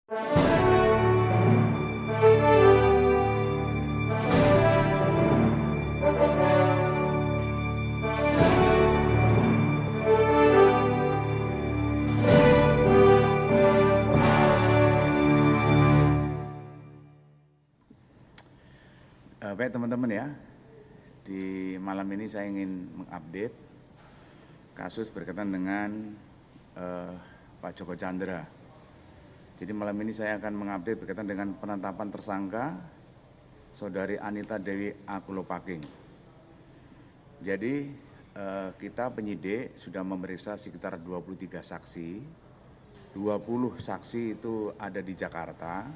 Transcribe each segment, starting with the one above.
Baik teman-teman ya, di malam ini saya ingin mengupdate kasus berkaitan dengan Pak Joko Chandra. Jadi malam ini saya akan mengupdate berkaitan dengan penetapan tersangka Saudari Anita Dewi Akulopaking. Jadi kita penyidik sudah memeriksa sekitar 23 saksi, 20 saksi itu ada di Jakarta,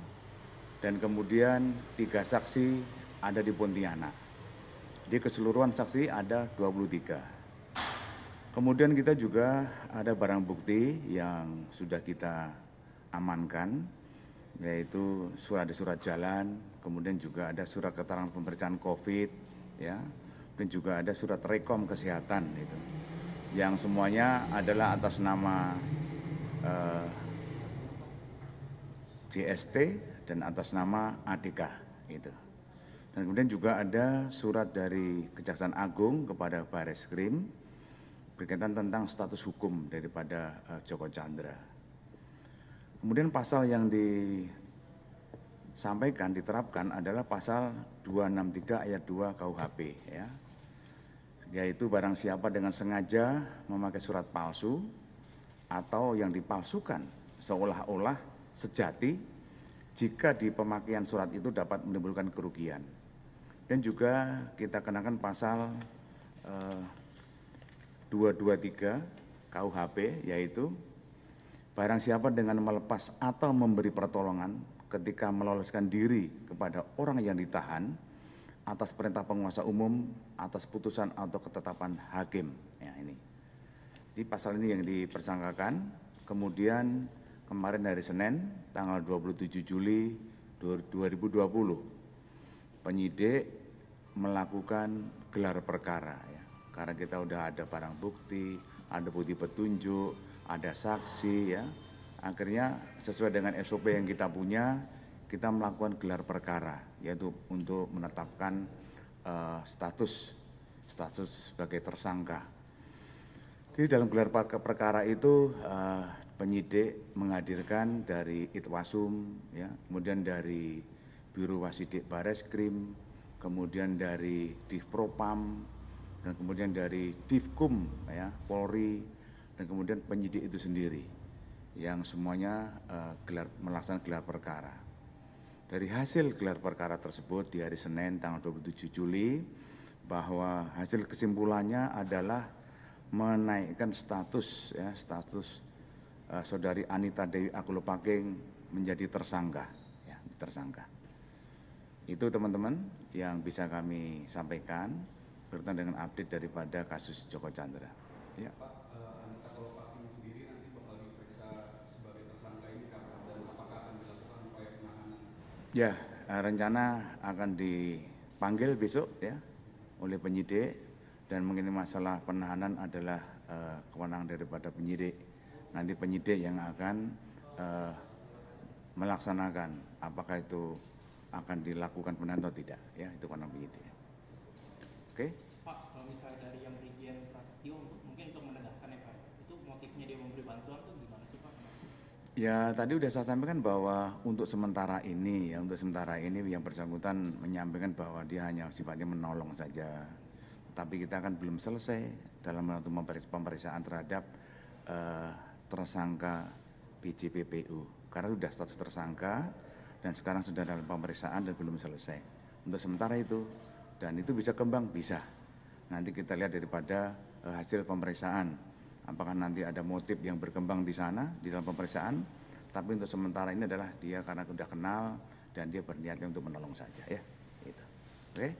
dan kemudian 3 saksi ada di Pontianak. Di keseluruhan saksi ada 23. Kemudian kita juga ada barang bukti yang sudah kita amankan, yaitu surat jalan, kemudian juga ada surat keterangan pemeriksaan COVID, ya, dan juga ada surat rekom kesehatan itu, yang semuanya adalah atas nama JST dan atas nama ADK itu. Dan kemudian juga ada surat dari Kejaksaan Agung kepada Barreskrim berkaitan tentang status hukum daripada Joko Chandra. Kemudian pasal yang disampaikan, diterapkan adalah pasal 263 ayat 2 KUHP, ya, yaitu barang siapa dengan sengaja memakai surat palsu atau yang dipalsukan seolah-olah sejati jika di pemakaian surat itu dapat menimbulkan kerugian. Dan juga kita kenakan pasal 223 KUHP, yaitu barang siapa dengan melepas atau memberi pertolongan ketika meloloskan diri kepada orang yang ditahan atas perintah penguasa umum atas putusan atau ketetapan hakim. Ya, ini. Di pasal ini yang dipersangkakan. Kemudian kemarin hari Senin tanggal 27 Juli 2020 penyidik melakukan gelar perkara, ya, karena kita udah ada barang bukti, ada bukti petunjuk, ada saksi, ya. Akhirnya sesuai dengan SOP yang kita punya, kita melakukan gelar perkara, yaitu untuk menetapkan status sebagai tersangka. Jadi dalam gelar perkara itu penyidik menghadirkan dari Itwasum, ya, kemudian dari Biro Wasidik Barreskrim, kemudian dari Divpropam, dan kemudian dari Divkum, ya, Polri, dan kemudian penyidik itu sendiri, yang semuanya melaksanakan gelar perkara. Dari hasil gelar perkara tersebut di hari Senin tanggal 27 Juli, bahwa hasil kesimpulannya adalah menaikkan status, ya, status Saudari Anita Dewi Akulopaking menjadi tersangka, ya, tersangka. Itu teman-teman yang bisa kami sampaikan berkaitan dengan update daripada kasus Joko Chandra. Ya. Pak, Anita Akulopaking sendiri nanti bakal diperiksa sebagai tersangka ini kapan dan apakah akan dilakukan upaya penahanan? Ya, rencana akan dipanggil besok, ya, oleh penyidik, dan mengenai masalah penahanan adalah kewenangan daripada penyidik. Nanti penyidik yang akan melaksanakan apakah itu akan dilakukan penahanan atau tidak, ya, itu kewenangan penyidik. Oke. Pak, kalau misalnya dari yang Brigjen Prasetyo mungkin untuk menegaskan, ya Pak, itu motifnya dia memberi bantuan itu gimana sih Pak? Ya, tadi sudah saya sampaikan bahwa untuk sementara ini, ya, yang bersangkutan menyampaikan bahwa dia hanya sifatnya menolong saja. Tapi kita kan belum selesai dalam pemeriksaan terhadap tersangka BJPPU, karena sudah status tersangka dan sekarang sudah dalam pemeriksaan dan belum selesai. Untuk sementara itu, dan itu bisa kembang, bisa. Nanti kita lihat daripada hasil pemeriksaan, apakah nanti ada motif yang berkembang di sana di dalam pemeriksaan. Tapi untuk sementara ini adalah dia karena sudah kenal dan dia berniatnya untuk menolong saja, ya. Gitu. Oke,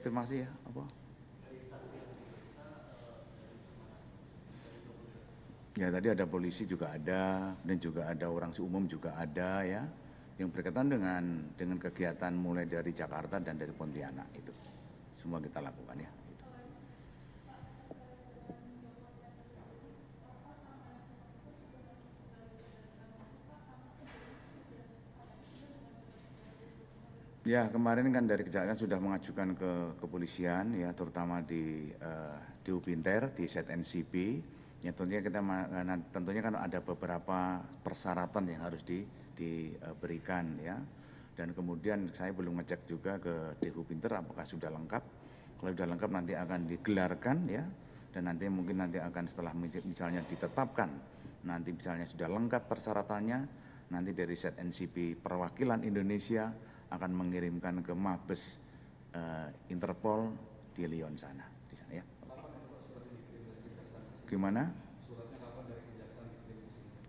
terima kasih, ya. Apa? Ya, tadi ada polisi juga ada, dan juga ada orang umum juga ada, ya, yang berkaitan dengan kegiatan mulai dari Jakarta dan dari Pontianak itu. Semua kita lakukan, ya. Gitu. Ya, kemarin kan dari kejaksaan sudah mengajukan ke kepolisian ya, terutama di Ubinter, di ZNCP. Ya tentunya kan ada beberapa persyaratan yang harus diberikan ya. Dan kemudian saya belum ngecek juga ke Ubinter apakah sudah lengkap. Kalau sudah lengkap nanti akan digelarkan ya. Dan nanti mungkin akan setelah misalnya ditetapkan, nanti misalnya sudah lengkap persyaratannya, nanti dari ZNCP perwakilan Indonesia akan mengirimkan ke Mabes Interpol di Lyon sana, di sana ya. Gimana?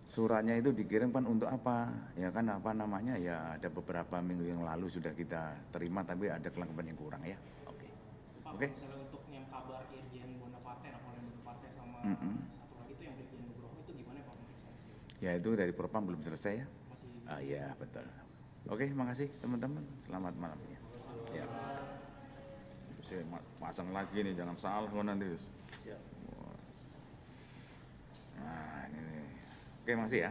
Suratnya itu dikirimkan untuk apa? Ya kan apa namanya ya, ada beberapa minggu yang lalu sudah kita terima, tapi ada kelengkapan yang kurang ya. Oke. Oke. Misalnya untuk yang kabar Irjen Bonaparte, Napoleon Bonaparte sama satu lagi itu yang Brigjen Nugroho itu gimana Pak? Ya itu dari Propam belum selesai ya. Masih. Ya betul. Oke, makasih teman-teman. Selamat malam ya. Ya. Saya pasang lagi nih, jangan salah nanti. Nah, ini. Oke, makasih ya.